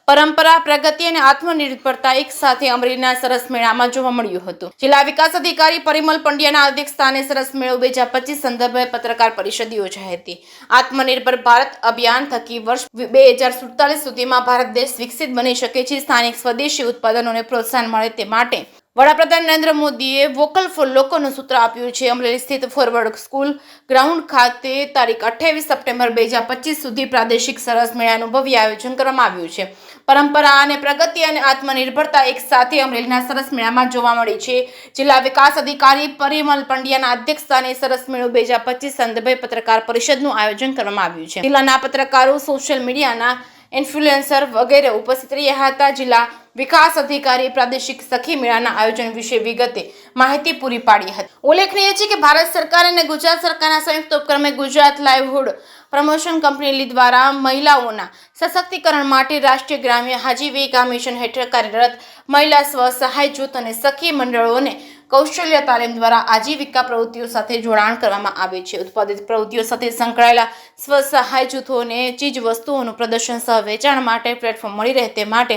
પરંપરા, પ્રગતિ અને આત્મનિર્ભરતા એક સાથે અમરેલીના સરસ મેળામાં જોવા મળ્યું હતું। જિલ્લા વિકાસ અધિકારી પરિમલ પંડ્યાના અધ્યક્ષસ્થાને સરસ મેળો 2025 સંદર્ભે પત્રકાર પરિષદ યોજાઈ હતી। આત્મનિર્ભર ભારત અભિયાન થકી વર્ષ 2047 સુધીમાં ભારત દેશ વિકસિત બની શકે છે। સ્થાનિક સ્વદેશી ઉત્પાદનોને પ્રોત્સાહન મળે તે માટે વડાપ્રધાન નરેન્દ્ર મોદીએ વોકલ ફોર લોકલનું સૂત્ર આપ્યું છે। અમરેલી સ્થિત ફોરવર્ડ સ્કૂલ ગ્રાઉન્ડ ખાતે તારીખ 28 સપ્ટેમ્બર 2025 સુધી પ્રાદેશિક સરસ મેળાનું ભવ્ય આયોજન કરવામાં આવ્યું છે। પરંપરા અને પ્રગતિ અને આત્મનિર્ભરતા એક સાથે અમરેલીના સરસ મેળામાં જોવા મળી છે। જિલ્લા વિકાસ અધિકારી પરિમલ પંડ્યાના અધ્યક્ષસ્થાને સરસ મેળો 2025 સંદર્ભે પત્રકાર પરિષદનું આયોજન કરવામાં આવ્યું છે। જિલ્લાના પત્રકારો, સોશિયલ મીડિયાના ઇન્ફ્લુએન્સર વગેરે ઉપસ્થિત રહ્યા હતા। જિલ્લા વિકાસ અધિકારી પ્રાદેશિક સખી મેળાના આયોજન વિશે વિગતે માહિતી પૂરી પાડી હતી। ઉલ્લેખનીય છે કે ભારત સરકાર અને ગુજરાત સરકારના સંયુક્ત ઉપક્રમે ગુજરાત લાઇવહુડ પ્રમોશન કંપની દ્વારા મહિલાઓના સશક્તિકરણ માટે રાષ્ટ્રીય ગ્રામ્ય આજીવિકા મિશન હેઠળ કાર્યરત મહિલા સ્વ સહાય જૂથ અને સખી મંડળોને કૌશલ્ય તાલીમ દ્વારા આજીવિકા પ્રવૃત્તિઓ સાથે જોડાણ કરવામાં આવે છે। ઉત્પાદિત પ્રવૃત્તિઓ સાથે સંકળાયેલા સ્વ સહાય જૂથોને ચીજ વસ્તુઓનું પ્રદર્શન સહ વેચાણ માટે પ્લેટફોર્મ મળી રહે તે માટે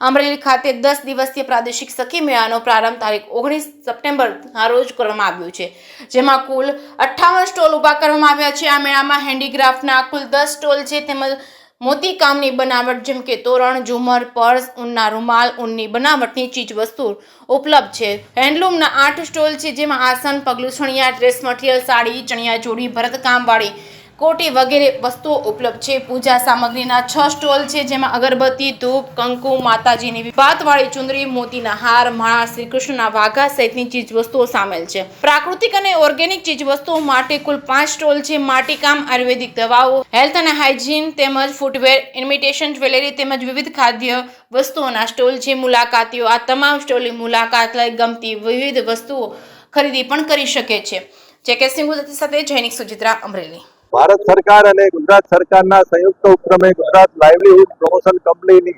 અમરેલી ખાતે 10 દિવસીય પ્રાદેશિક સખી મેળાનો પ્રારંભ તારીખ 19 સપ્ટેમ્બરના રોજ કરવામાં આવ્યો છે, જેમાં કુલ 58 સ્ટોલ ઊભા કરવામાં આવ્યા છે। આ મેળામાં હેન્ડીક્રાફ્ટના કુલ 10 સ્ટોલ છે, તેમજ મોતી કામની બનાવટ જેમ કે તોરણ, ઝુમર, પર્સ, ઊનના રૂમાલ, ઊનની બનાવટની ચીજ વસ્તુઓ ઉપલબ્ધ છે। હેન્ડલૂમના 8 સ્ટોલ છે, જેમાં આસન, પગલુછણિયા, ડ્રેસ મટીરિયલ, સાડી, ચણિયા ચોળી, ભરતકામવાળી કોટી વગેરે વસ્તુઓ ઉપલબ્ધ છે। પૂજા સામગ્રીના 6 સ્ટોલ છે, જેમાં અગરબત્તી, ધૂપ, કંકુ, માતાજીની ભાતવાળી ચુંદડી, મોતીના હાર, માળા, શ્રીકૃષ્ણના વાઘા સહિતની ચીજ વસ્તુઓ સામેલ છે। પ્રાકૃતિક અને ઓર્ગેનિક ચીજ વસ્તુઓ માટે કુલ 5 સ્ટોલ છે। માટીકામ, આયુર્વેદિક દવાઓ, હેલ્થ અને હાઇજીન તેમજ ફૂટવેર, ઇમિટેશન જ્વેલરી તેમજ વિવિધ ખાદ્ય વસ્તુઓના સ્ટોલ છે। મુલાકાતીઓ આ તમામ સ્ટોલની મુલાકાત લઈ ગમતી વિવિધ વસ્તુઓ ખરીદી પણ કરી શકે છે। જેકે સિંહ સાથે જૈનિક સુચિત્રા, અમરેલી। ભારત સરકાર અને ગુજરાત સરકારના સંયુક્ત ઉપક્રમે ગુજરાત લાઇવલીહુડ પ્રમોશન કંપનીની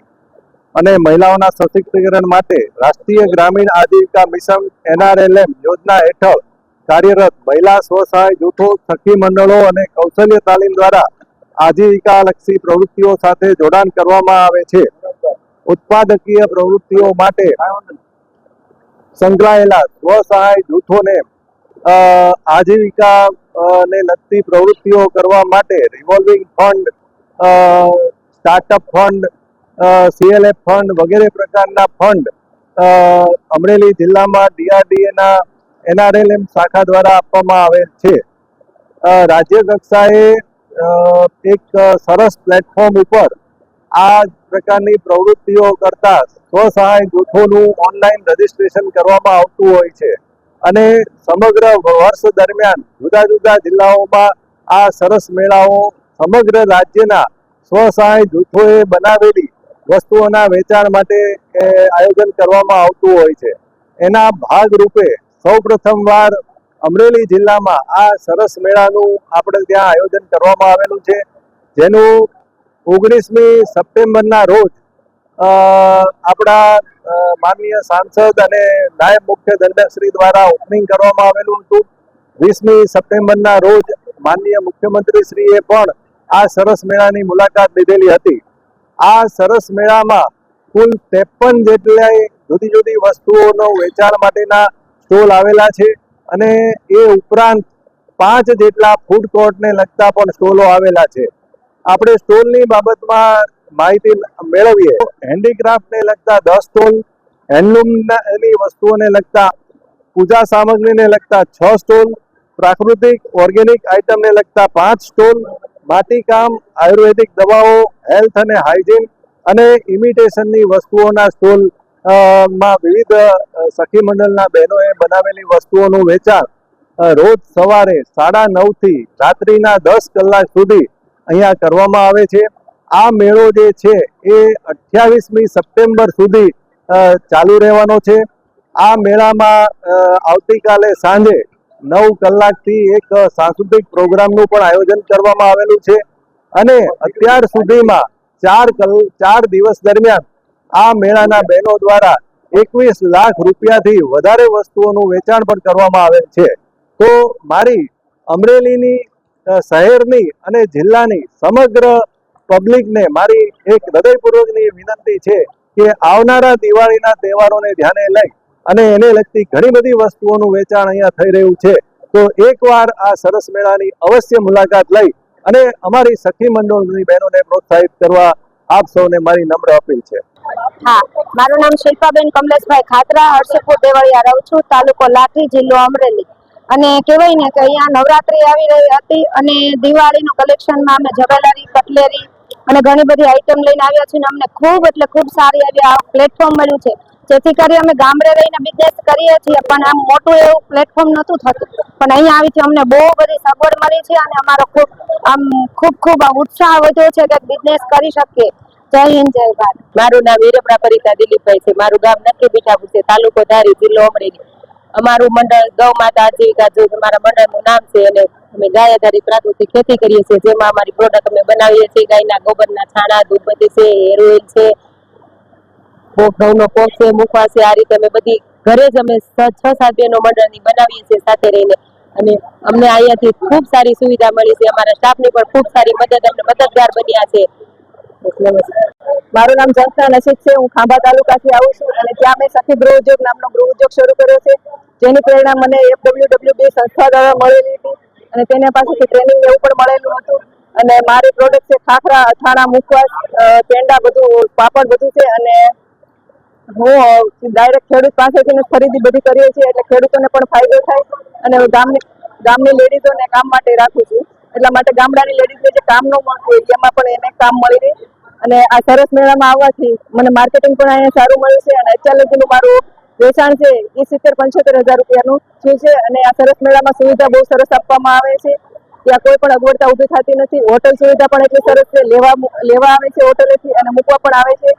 અને મહિલાઓના સશક્તિકરણ માટે રાષ્ટ્રીય ગ્રામીણ આજીવિકા મિશન NRLM યોજના હેઠળ કાર્યરત મહિલા સ્વસહાય જૂથો, સખી મંડળો અને કૌશલ્ય તાલીમ દ્વારા આજીવિકાલક્ષી પ્રવૃત્તિઓ સાથે જોડાણ કરવામાં આવે છે। ઉત્પાદકીય પ્રવૃત્તિઓ માટે સંકળાયેલા સ્વસહાય જૂથોને આજીવિકા ને લગતી પ્રવૃત્તિઓ કરવા માટે revolving fund, startup fund, CLF fund વગેરે પ્રકારના ફંડ અમરેલી જિલ્લામાં DRDAના NRLM શાખા દ્વારા આપવામાં આવેલ છે। રાજ્ય કક્ષાએ એક સરસ પ્લેટફોર્મ ઉપર આ પ્રકારની પ્રવૃત્તિઓ કરતા સ્વસહાય જૂથોનું ઓનલાઈન રજીસ્ટ્રેશન કરવામાં આવતું હોય છે અને સમગ્ર વર્ષ દરમિયાન જુદા જુદા જિલ્લાઓમાં આ સરસ મેળાઓ સમગ્ર રાજ્યના સ્વસહાય જૂથોએ બનાવેલી વસ્તુઓના વેચાણ માટે આયોજન કરવામાં આવતું હોય છે। એના ભાગરૂપે સૌપ્રથમવાર અમરેલી જિલ્લામાં આ સરસ મેળાનું આપણે ત્યાં આયોજન કરવામાં આવેલું છે, જેનું 19મી સપ્ટેમ્બરના રોજ આપણા માનનીય સાંસદ અને નાયબ મુખ્ય દંડકશ્રી દ્વારા ઓપનિંગ કરવામાં આવેલું હતું। 20મી સપ્ટેમ્બરના રોજ માનનીય મુખ્યમંત્રીશ્રીએ પણ આ સરસ મેળાની મુલાકાત લીધેલી હતી। આ સરસ મેળામાં કુલ 53 જેટલા જુદી જુદી વસ્તુઓનો વેચાણ માટેના સ્ટોલ આવેલા છે અને એ ઉપરાંત 5 જેટલા ફૂડ કોર્ટને લગતા પણ સ્ટોલો આવેલા છે। આપણે સ્ટોલની બાબતમાં માહિતી મેળવીએ। હેન્ડીક્રાફ્ટને લગતા 10 સ્ટોલ, હેન્ડલૂમની વસ્તુઓને લગતા, પૂજા સામગ્રીને લગતા 6 સ્ટોલ, પ્રાકૃતિક ઓર્ગેનિક આઇટમને લગતા 5 સ્ટોલ, માટીકામ, આયુર્વેદિક દવાઓ, હેલ્થ અને હાઇજીન અને ઇમિટેશનની વસ્તુઓના સ્ટોલ માં વિવિધ સખી મંડળના બહેનોએ બનાવેલી વસ્તુઓનું વેચાણ રોજ સવારે 9:30 થી રાત્રિના 10 કલાક સુધી અહીંયા કરવામાં આવે છે। આ મેળો જે છે એ 28મી સપ્ટેમ્બર સુધી ચાલુ રહેવાનો છે। આ મેળામાં આવતીકાલે સાંજે 9 કલાકથી એક સાંસ્કૃતિક પ્રોગ્રામનું પણ આયોજન કરવામાં આવેલું છે અને અત્યાર સુધીમાં 4 દિવસ દરમિયાન આ મેળાના બહેનો દ્વારા 21 લાખ રૂપિયાથી વધારે વસ્તુઓનું વેચાણ પણ કરવામાં આવેલ છે। તો મારી અમરેલીની શહેરની અને જિલ્લાની સમગ્ર પબ્લિકને મારી એક હૃદયપૂર્વકની વિનંતી છે કે આવનારા દિવાળીના તહેવારોને ધ્યાને લઈ અને એને લગતી ઘણી બધી વસ્તુઓનું વેચાણ અહીંયા થઈ રહ્યું છે, તો એકવાર આ સરસ મેળાની અવશ્ય મુલાકાત લઈ અને અમારી સખી મંડળની બહેનોને પ્રોત્સાહિત કરવા આપ સૌને મારી નમ્ર અપીલ છે. હા, મારું નામ શિલ્પાબેન કમલેશભાઈ ખાતરા, હર્ષિપુર દેવળિયા રહું છું, તાલુકો લાઠી, જિલ્લો અમરેલી. અને કહેવાય ને કે અહીંયા નવરાત્રી આવી રહી હતી અને દિવાળીનું કલેક્શનમાં અમે જ્વેલરી, કટલેરી અને ઘણી બધી આઈટમ લઈને આવ્યા છીએ. અમને ખૂબ એટલે ખૂબ સારી આવી આ પ્લેટફોર્મ મળ્યું છે, જેથી કરી અમે ગામડે રહીને બિઝનેસ કરીએ છીએ, પણ આમ મોટું એવું પ્લેટફોર્મ નહોતું થતું. પણ અહીંયા આવીથી અમને બહુ બધી સગવડ મળી છે અને અમારો ખૂબ ઉત્સાહ વધ્યો છે કે બિઝનેસ કરી શકીએ. જય હિન્દ, જય ભારત. મારું નામ વીરપડા પરિતા દિલીપભાઈ છે. મારું ગામ નક્કી બીઠાપુર છે, તાલુકો ધારી, જિલ્લો અમરેલી. અમારું મંડળ ગૌ માતા આજીવિકા જૂથ અમારા મંડળનું નામ છે અને અમે ગાય આધારિત પ્રાકૃતિક ખેતી કરીએ છીએ, જેમાં અમારી પ્રોડક્ટ અમે બનાવીએ છીએ. ગાયના ગોબરના છાણા, દૂધબત્તી છે, હેર ઓઇલ છે, ઘઉંનો પોક છે, મુખવા છે. આ રીતે અમે બધી ઘરે જ અમે 6-7 બહેનો મંડળની બનાવીએ છીએ સાથે રહીને. અને અમને અહીંયાથી ખૂબ સારી સુવિધા મળી છે. અમારા સ્ટાફની પણ ખૂબ સારી મદદ, અમને મદદગાર બન્યા છે. મારું નામ જંખના નસીબ છે. હું ખાંભા તાલુકાથી આવું છું અને ત્યાં મેં સખી ગૃહ ઉદ્યોગ નામનો ગૃહ ઉદ્યોગ શરૂ કર્યો છે, જેની પ્રેરણા મને FWWB સંસ્થા દ્વારા મળેલી હતી અને તેના પાસેથી ટ્રેનિંગ એવું પણ મળેલું હતું. અને મારી પ્રોડક્ટ છે ખાખરા, અથાણા, મુખવાસ, પેંડા, બધું પાપડ બધું છે. અને હું ડાયરેક્ટ ખેડૂત પાસેથી ખરીદી બધી કરીએ છીએ, એટલે ખેડૂતોને પણ ફાયદો થાય અને ગામની લેડીઝોને કામ માટે રાખું છું. એટલા માટે ગામડાની લેડીઝને જે કામ ન મળતું હોય એમાં પણ એને કામ મળી રહે. અને આ સરસ મેળામાં આવવાથી મને માર્કેટિંગ પણ અહીંયા સારું મળ્યું છે અને અત્યાર લગીનું મારું વેચાણ છે એ 70-75 હજાર રૂપિયાનું થયું છે. અને આ સરસ મેળામાં સુવિધા બહુ સરસ આપવામાં આવે છે. ત્યાં કોઈ પણ અગવડતા ઊભી થતી નથી. હોટલ સુવિધા પણ એટલી સરસ છે. લેવા આવે છે હોટલેથી અને મૂકવા પણ આવે છે.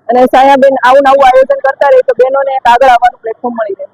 અને સાયાબેન આવું નવું આયોજન કરતા રહે તો બહેનોને આગળ આવવાનું પ્લેટફોર્મ મળી રહે.